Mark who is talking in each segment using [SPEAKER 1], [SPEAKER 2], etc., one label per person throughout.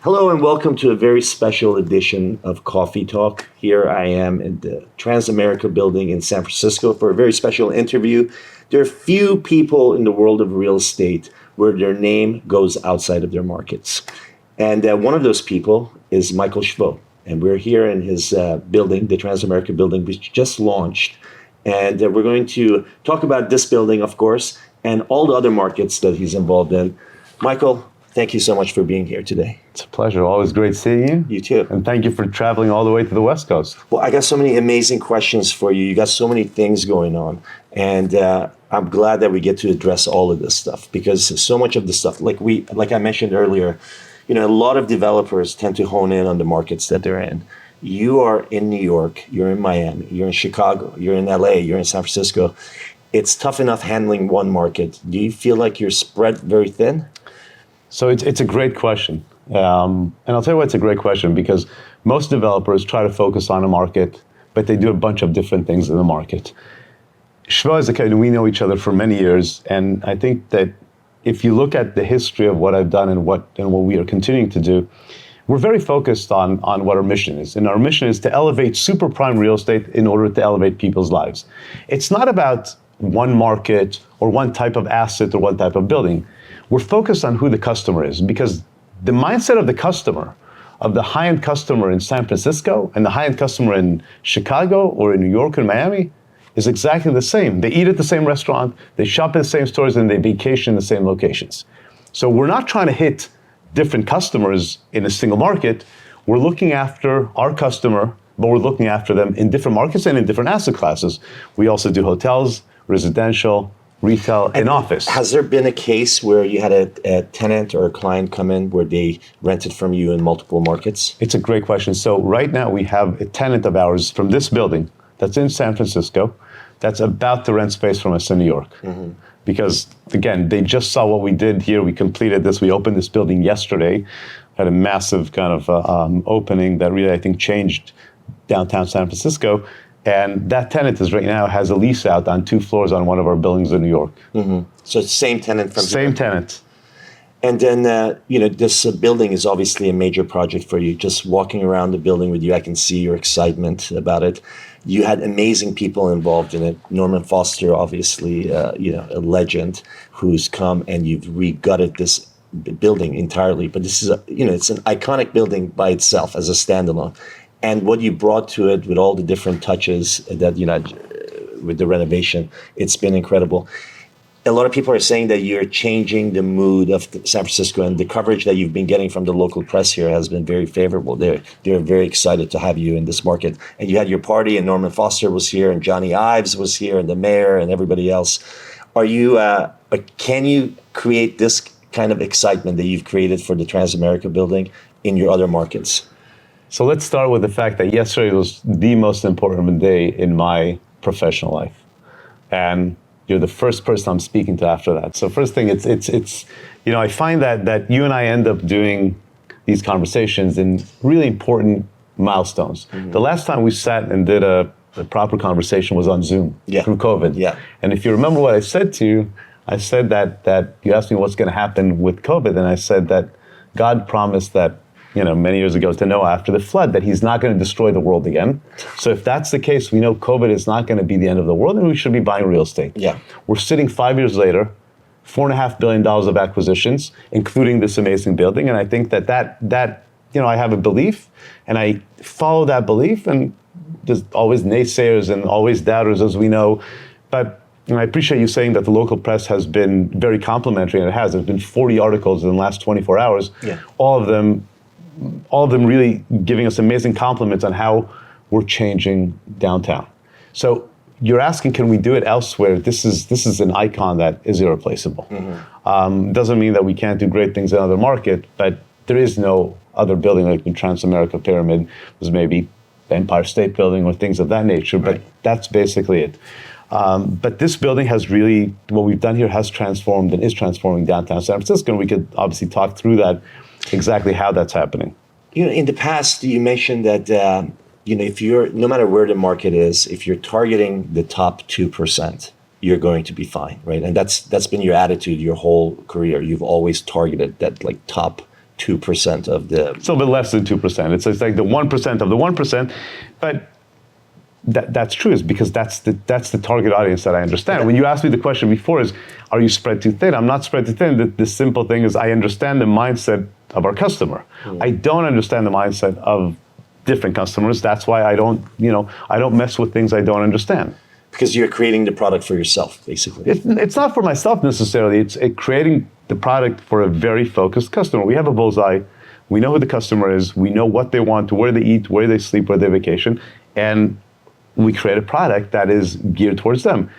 [SPEAKER 1] Hello and welcome to a very special edition of Coffee Talk. Here I am in the Transamerica Building in San Francisco for a very special interview. There are few people in the world of real estate where their name goes outside of their markets. And one of those people is Michael Shvo. And we're here in his building, the Transamerica Building, which just launched. And we're going to talk about this building, of course, and all the other markets that he's involved in. Michael, thank you so much for being here today.
[SPEAKER 2] It's a pleasure. Always great seeing you.
[SPEAKER 1] You too.
[SPEAKER 2] And thank you for traveling all the way to the West Coast.
[SPEAKER 1] Well, I got so many amazing questions for you. You got so many things going on. And I'm glad that we get to address all of this stuff because so much of the stuff, like I mentioned earlier, a lot of developers tend to hone in on the markets that they're in. You are in New York, you're in Miami, you're in Chicago, you're in LA, you're in San Francisco. It's tough enough handling one market. Do you feel like you're spread very thin?
[SPEAKER 2] So it's a great question. And I'll tell you why it's a great question, because most developers try to focus on a market, but they do a bunch of different things in the market. Shvo is a kid, we know each other for many years, and I think that if you look at the history of what I've done and what we are continuing to do, we're very focused on what our mission is. And our mission is to elevate super prime real estate in order to elevate people's lives. It's not about one market or one type of asset or one type of building. We're focused on who the customer is, because the mindset of the customer, of the high-end customer in San Francisco and the high-end customer in Chicago or in New York or Miami is exactly the same. They eat at the same restaurant, they shop at the same stores, and they vacation in the same locations. So we're not trying to hit different customers in a single market. We're looking after our customer, but we're looking after them in different markets and in different asset classes. We also do hotels, residential, retail, and office.
[SPEAKER 1] Has there been a case where you had a tenant or a client come in where they rented from you in multiple markets?
[SPEAKER 2] It's a great question. So right now we have a tenant of ours from this building that's in San Francisco that's about to rent space from us in New York. Mm-hmm. Because again, they just saw what we did here. We completed this. We opened this building yesterday. Had a massive kind of opening that really, I think, changed downtown San Francisco. And that tenant right now has a lease out on 2 floors on one of our buildings in New York.
[SPEAKER 1] Mm-hmm. So it's the same tenant from
[SPEAKER 2] Same tenant.
[SPEAKER 1] And then, this building is obviously a major project for you. Just walking around the building with you, I can see your excitement about it. You had amazing people involved in it. Norman Foster, obviously, a legend who's come and you've re-gutted this building entirely. But this is, it's an iconic building by itself as a standalone. And what you brought to it with all the different touches that, with the renovation, it's been incredible. A lot of people are saying that you're changing the mood of San Francisco, and the coverage that you've been getting from the local press here has been very favorable. They're very excited to have you in this market. And you had your party, and Norman Foster was here, and Johnny Ives was here, and the mayor, and everybody else. Can you create this kind of excitement that you've created for the Transamerica Building in your other markets?
[SPEAKER 2] So let's start with the fact that yesterday was the most important day in my professional life. And you're the first person I'm speaking to after that. So first thing, it's I find that you and I end up doing these conversations in really important milestones. Mm-hmm. The last time we sat and did a proper conversation was on Zoom through COVID. Yeah. And if you remember what I said to you, I said that you asked me what's going to happen with COVID, and I said that God promised that many years ago to Noah after the flood, that he's not going to destroy the world again. So if that's the case, we know COVID is not going to be the end of the world, and we should be buying real estate. Yeah. We're sitting 5 years later, $4.5 billion of acquisitions, including this amazing building. And I think that I have a belief, and I follow that belief, and there's always naysayers and always doubters, as we know. But I appreciate you saying that the local press has been very complimentary, and it has. There's been 40 articles in the last 24 hours, all of them really giving us amazing compliments on how we're changing downtown. So you're asking, can we do it elsewhere? This is an icon that is irreplaceable. Mm-hmm. Doesn't mean that we can't do great things in another market, but there is no other building like the Transamerica Pyramid. There's maybe the Empire State Building or things of that nature, but that's basically it. But this building has really, what we've done here has transformed and is transforming downtown San Francisco, and we could obviously talk through that, exactly how that's happening.
[SPEAKER 1] In the past, you mentioned that, if you're, no matter where the market is, if you're targeting the top 2%, you're going to be fine, right? And that's been your attitude your whole career. You've always targeted that top 2% of the.
[SPEAKER 2] It's a little bit less than 2%. It's like the 1% of the 1%. But that's true, is because that's the target audience that I understand. When you asked me the question before is, are you spread too thin? I'm not spread too thin. The simple thing is I understand the mindset of our customer. I don't understand the mindset of different customers. That's why I don't mess with things I don't understand.
[SPEAKER 1] Because you're creating the product for yourself, basically.
[SPEAKER 2] It's not for myself necessarily. It's creating the product for a very focused customer. We have a bullseye. We know who the customer is. We know what they want, where they eat, where they sleep, where they vacation. And we create a product that is geared towards them.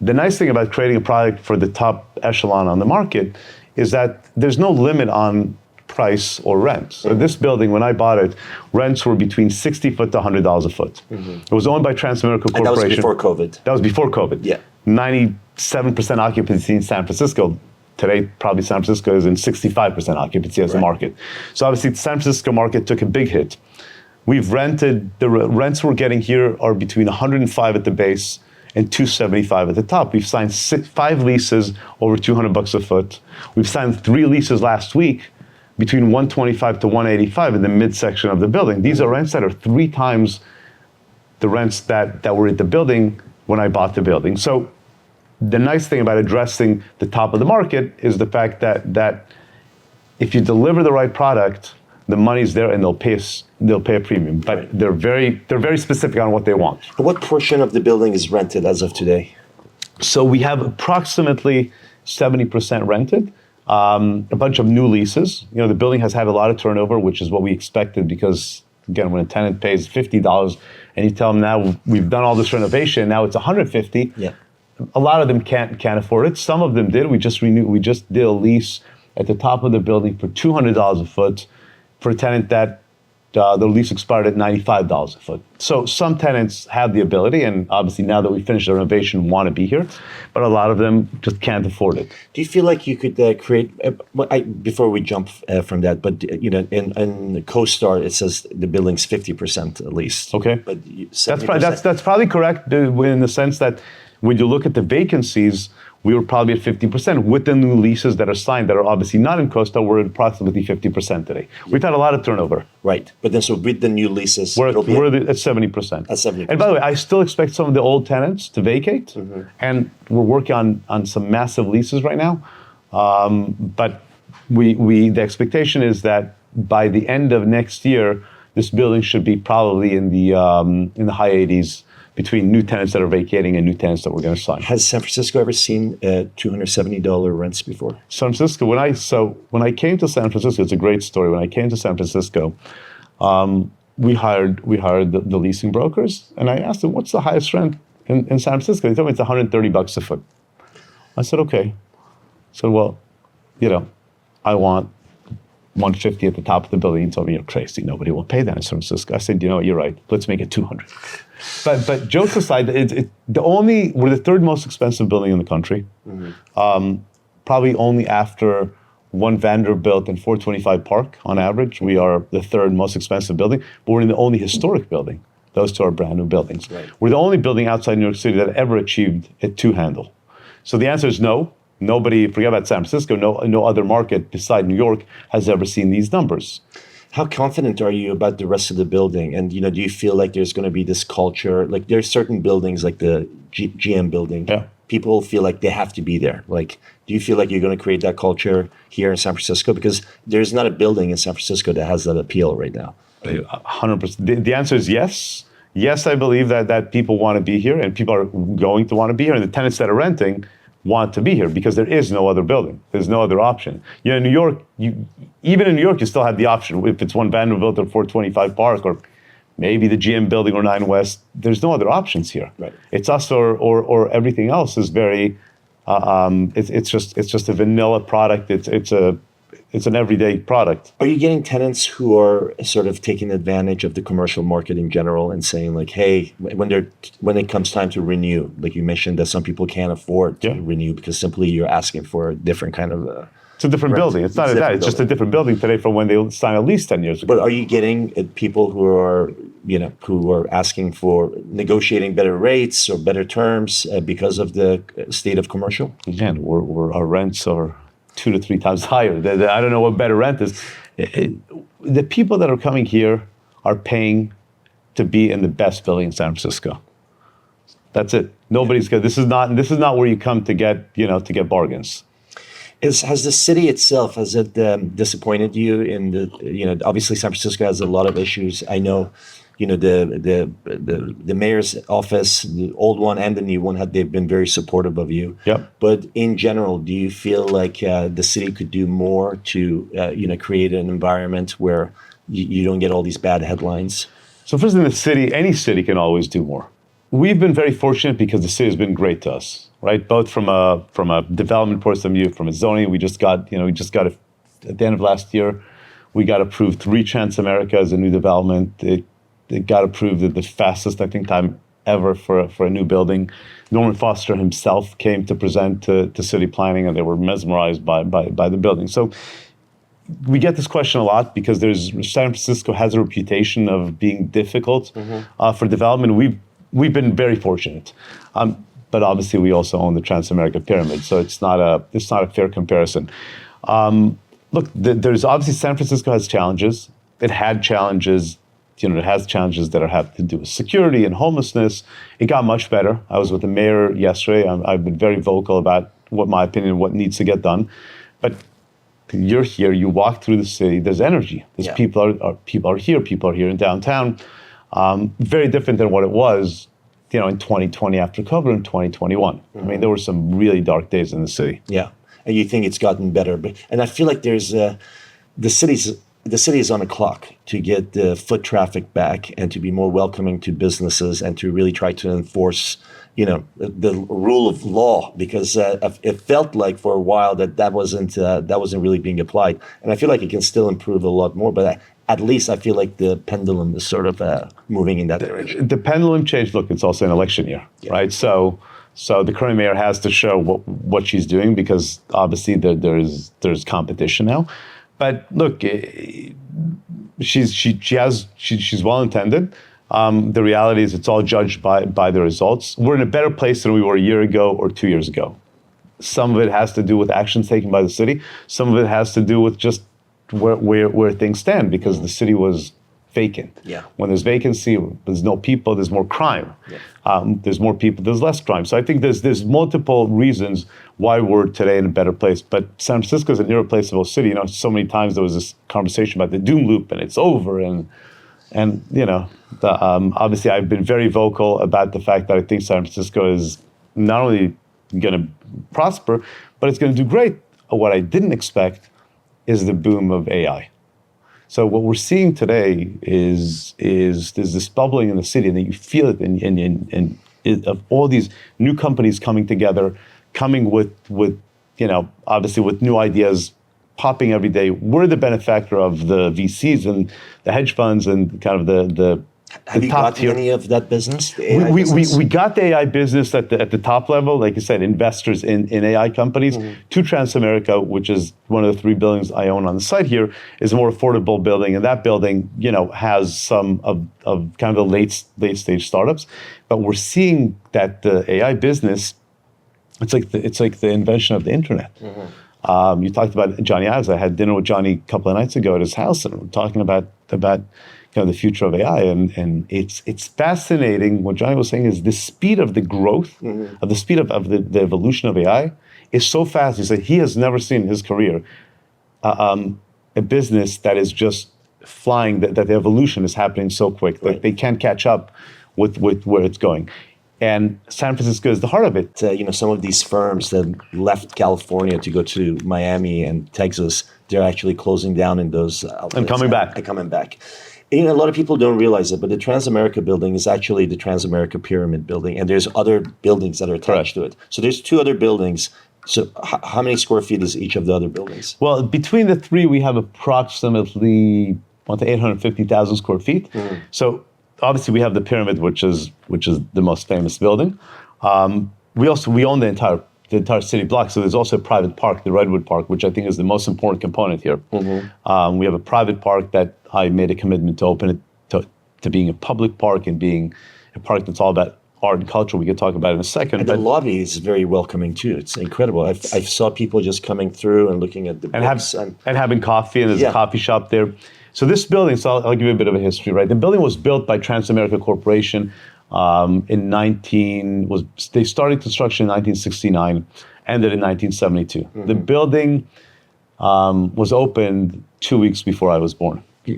[SPEAKER 2] The nice thing about creating a product for the top echelon on the market is that there's no limit on price or rent. So this building, when I bought it, rents were between $60 to $100 a foot. It was owned by Transamerica Corporation.
[SPEAKER 1] And that was before COVID.
[SPEAKER 2] That was before COVID.
[SPEAKER 1] Yeah.
[SPEAKER 2] 97% occupancy in San Francisco. Today, probably San Francisco is in 65% occupancy as a market. So obviously, the San Francisco market took a big hit. We've rented, the rents we're getting here are between 105 at the base and 275 at the top. We've signed 5 leases over $200 a foot. We've signed 3 leases last week between 125 to 185 in the midsection of the building. These are rents that are 3 times the rents that were at the building when I bought the building. So the nice thing about addressing the top of the market is the fact that if you deliver the right product, the money's there and they'll pay a premium. But they're very specific on what they want.
[SPEAKER 1] What portion of the building is rented as of today?
[SPEAKER 2] So we have approximately 70% rented. A bunch of new leases. The building has had a lot of turnover, which is what we expected because, again, when a tenant pays $50 and you tell them now we've done all this renovation, now it's $150. Yeah. A lot of them can't afford it. Some of them did. We just did a lease at the top of the building for $200 a foot for a tenant that the lease expired at $95 a foot. So some tenants have the ability, and obviously now that we finished the renovation, want to be here, but a lot of them just can't afford it.
[SPEAKER 1] Do you feel like you could create? Before we jump from that, but in the CoStar it says the building's 50% at least.
[SPEAKER 2] Okay,
[SPEAKER 1] but
[SPEAKER 2] that's probably correct in the sense that when you look at the vacancies, we were probably at 50%. With the new leases that are signed that are obviously not in CoStar, we're at approximately 50% today. We've had a lot of turnover.
[SPEAKER 1] Right. But then so with the new leases,
[SPEAKER 2] we're at 70%.
[SPEAKER 1] At 70%.
[SPEAKER 2] And by the way, I still expect some of the old tenants to vacate. And we're working on some massive leases right now. But the expectation is that by the end of next year, this building should be probably in the high 80s between new tenants that are vacating and new tenants that we're going to sign.
[SPEAKER 1] Has San Francisco ever seen $270 rents before?
[SPEAKER 2] San Francisco, when I came to San Francisco, it's a great story. When I came to San Francisco, we hired the leasing brokers, and I asked them, what's the highest rent in San Francisco? They told me it's $130 a foot. I said, okay. So, well, I want 150 at the top of the building. He told me, you're crazy. Nobody will pay that in San Francisco. I said, you're right. Let's make it 200. But jokes aside, we're the 3rd most expensive building in the country. Probably only after One Vanderbilt and 425 Park on average. We are the 3rd most expensive building, but we're the only historic building. Those 2 are brand new buildings. Right. We're the only building outside New York City that ever achieved a 2 handle. So the answer is no. Nobody, forget about San Francisco, no other market beside New York has ever seen these numbers.
[SPEAKER 1] How confident are you about the rest of the building? And do you feel like there's going to be this culture? Like there's certain buildings like the GM building. Yeah. People feel like they have to be there. Like, do you feel like you're going to create that culture here in San Francisco? Because there's not a building in San Francisco that has that appeal right now.
[SPEAKER 2] 100%. The answer is yes. Yes, I believe that people want to be here and people are going to want to be here. And the tenants that are renting want to be here because there is no other building. There's no other option. In New York, even in New York, you still have the option. If it's One Vanderbilt or 425 Park or maybe the GM building or 9 West, there's no other options here. Right. It's us or everything else is very, it's just a vanilla product. It's an everyday product.
[SPEAKER 1] Are you getting tenants who are sort of taking advantage of the commercial market in general and saying like, hey, when it comes time to renew, like you mentioned that some people can't afford to renew because simply you're asking for a different kind of
[SPEAKER 2] it's a different building. It's not that. It's just a different building today from when they signed a lease 10 years ago.
[SPEAKER 1] But are you getting people who are asking for negotiating better rates or better terms because of the state of commercial?
[SPEAKER 2] Again, our rents are 2 to 3 times higher. I don't know what better rent is. the people that are coming here are paying to be in the best building in San Francisco. That's it. Nobody's good. This is not where you come to get bargains.
[SPEAKER 1] Has the city itself, has it disappointed you in obviously San Francisco has a lot of issues. I know, the mayor's office, the old one and the new one, they've been very supportive of you.
[SPEAKER 2] Yep.
[SPEAKER 1] But in general, do you feel like the city could do more to, create an environment where you don't get all these bad headlines?
[SPEAKER 2] So first in the city, any city can always do more. We've been very fortunate because the city has been great to us, right? Both from a development point of view, from a zoning. We just got at the end of last year, we got approved 3 Transamerica as a new development. It got approved at the fastest, I think, time ever for a new building. Norman Foster himself came to present to city planning, and they were mesmerized by the building. So we get this question a lot because San Francisco has a reputation of being difficult for development. We've been very fortunate, but obviously we also own the Transamerica Pyramid, so it's not a fair comparison. Look, there's obviously San Francisco has challenges. It had challenges. It has challenges that have to do with security and homelessness. It got much better. I was with the mayor yesterday. I've been very vocal about my opinion, what needs to get done. But you're here. You walk through the city. There's energy. There's people are here. People are here in downtown. Very different than what it was, in 2020 after COVID in 2021. I mean, there were some really dark days in the city.
[SPEAKER 1] Yeah, and you think it's gotten better, and I feel like there's the city is on a clock to get the foot traffic back and to be more welcoming to businesses and to really try to enforce, the rule of law, because it felt like for a while that wasn't really being applied, and I feel like it can still improve a lot more, but at least I feel like the pendulum is sort of moving in that direction.
[SPEAKER 2] The pendulum changed. Look, it's also an election year, right? So the current mayor has to show what she's doing, because obviously there's competition now. But look, she's well intended. The reality is it's all judged by the results. We're in a better place than we were a year ago or 2 years ago. Some of it has to do with actions taken by the city. Some of it has to do with just where things stand, because the city was vacant.
[SPEAKER 1] Yeah.
[SPEAKER 2] When there's vacancy, there's no people, there's more crime. Yeah. There's more people, there's less crime. So I think there's multiple reasons why we're today in a better place. But San Francisco is an irreplaceable city. So many times there was this conversation about the doom loop and it's over. And obviously I've been very vocal about the fact that I think San Francisco is not only going to prosper, but it's going to do great. What I didn't expect is the boom of AI. So what we're seeing today is there's this bubbling in the city, and you feel it in of all these new companies coming together, coming with obviously with new ideas popping every day. We're the benefactor of the VCs and the hedge funds and kind of the
[SPEAKER 1] Have you got any of that business? The AI business?
[SPEAKER 2] We got the AI business at the top level, like you said, investors in AI companies. To Transamerica, which is one of the 3 buildings I own on the site here, is a more affordable building, and that building, has some of kind of the late stage startups. But we're seeing that the AI business, it's like the invention of the internet. You talked about Johnny Ives. I had dinner with Johnny a couple of nights ago at his house, and we're talking about the future of AI, and it's fascinating. What Johnny was saying is the speed of the growth, of the speed of the evolution of AI is so fast. He said he has never seen in his career a business that is just flying, that the evolution is happening so quick. Right. Like they can't catch up with where it's going. And San Francisco is the heart of it.
[SPEAKER 1] Some of these firms that left California to go to Miami and Texas, they're actually closing down in those outlets.
[SPEAKER 2] And coming back.
[SPEAKER 1] A lot of people don't realize it, but the Transamerica building is actually the Transamerica Pyramid Building, and there's other buildings that are attached to it. So there's 2 other buildings. So how many square feet is each of the other buildings?
[SPEAKER 2] Well, between the 3, we have approximately 850,000 square feet. So obviously we have the Pyramid, which is the most famous building. We own the entire city block. So there's also a private park, the Redwood Park, which I think is the most important component here. We have a private park that I made a commitment to open it to being a public park and being a park that's all about art and culture. We could talk about it in a second.
[SPEAKER 1] And the lobby is very welcoming too. It's incredible. I saw people just coming through and looking at the books
[SPEAKER 2] and having coffee, and there's a coffee shop there. So this building, I'll give you a bit of a history, right? The building was built by Transamerica Corporation they started construction in 1969, ended in 1972. Mm-hmm. The building was opened 2 weeks before I was born. At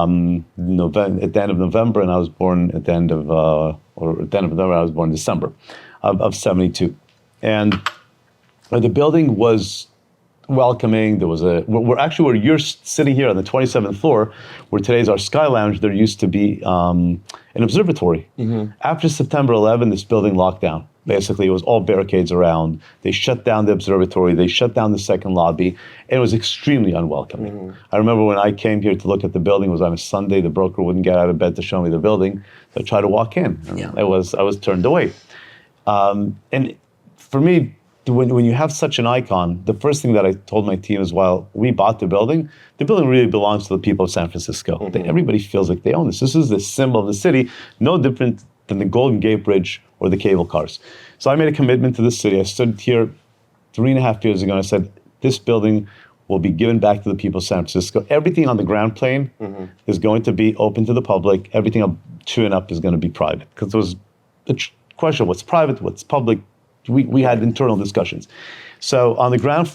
[SPEAKER 2] the end of November, and I was born at the end of November. I was born in December of 72, and the building was welcoming. There was where you're sitting here on the 27th floor, where today's our Sky Lounge. There used to be an observatory. Mm-hmm. After September 11, this building locked down. Basically, it was all barricades around. They shut down the observatory. They shut down the second lobby. And it was extremely unwelcoming. Mm-hmm. I remember when I came here to look at the building, it was on a Sunday. The broker wouldn't get out of bed to show me the building. So I tried to walk in. I was turned away. And for me, when you have such an icon, the first thing that I told my team is, while we bought the building really belongs to the people of San Francisco. Mm-hmm. Everybody feels like they own this. This is the symbol of the city, no different than the Golden Gate Bridge or the cable cars. So I made a commitment to the city. I stood here 3.5 years ago and I said, this building will be given back to the people of San Francisco. Everything on the ground plane is going to be open to the public. Everything up 2 and up is going to be private. Because there was a question of what's private, what's public. We had internal discussions. So on the ground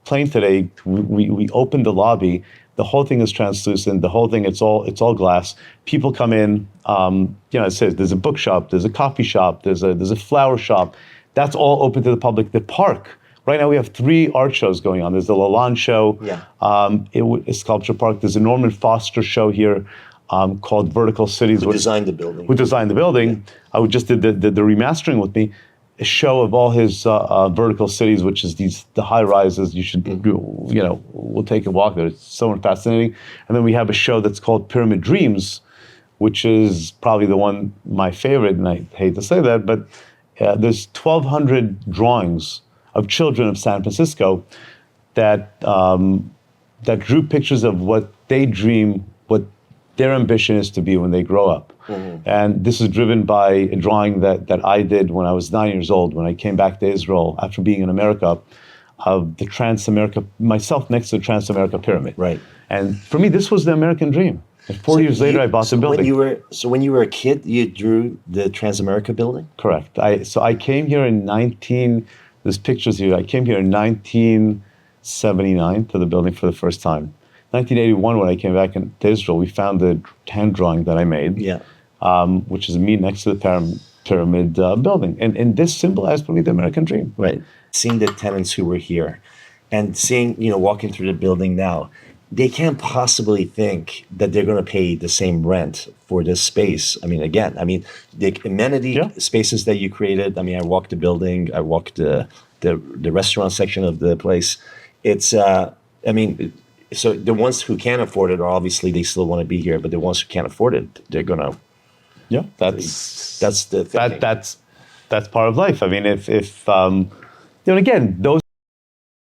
[SPEAKER 2] plane today, we opened the lobby. The whole thing is translucent. The whole thing, it's all glass. People come in. It says there's a bookshop, there's a coffee shop, there's a flower shop. That's all open to the public. The park. Right now we have 3 art shows going on. There's the Lalonde show. Yeah. A sculpture park. There's a Norman Foster show here called Vertical Cities.
[SPEAKER 1] Who designed the building?
[SPEAKER 2] Who designed the building? Yeah. I just did the remastering with me. A show of all his vertical cities, which is the high rises. You should, we'll take a walk there. It's so fascinating. And then we have a show that's called Pyramid Dreams, which is probably my favorite. And I hate to say that, but there's 1,200 drawings of children of San Francisco that drew pictures of what they dream, what their ambition is to be when they grow up. Mm-hmm. And this is driven by a drawing that I did when I was 9 years old, when I came back to Israel after being in America, of the Transamerica, myself next to the Transamerica Pyramid.
[SPEAKER 1] Right.
[SPEAKER 2] And for me, this was the American dream. And 4 years later, I bought the building.
[SPEAKER 1] When you were a kid, you drew the Transamerica building?
[SPEAKER 2] Correct. I came here in there's pictures here. I came here in 1979 to the building for the first time. 1981, when I came back to Israel, we found the hand drawing that I made, which is me next to the pyramid building. And this symbolized for me the American dream.
[SPEAKER 1] Right. Seeing the tenants who were here and seeing, walking through the building now, they can't possibly think that they're going to pay the same rent for this space. The amenity spaces that you created. I walked the building. I walked the restaurant section of the place. It's, so the ones who can't afford it, obviously they still want to be here, but the ones who can't afford it, they're gonna.
[SPEAKER 2] Yeah, that's
[SPEAKER 1] the thing.
[SPEAKER 2] That's part of life. If again, those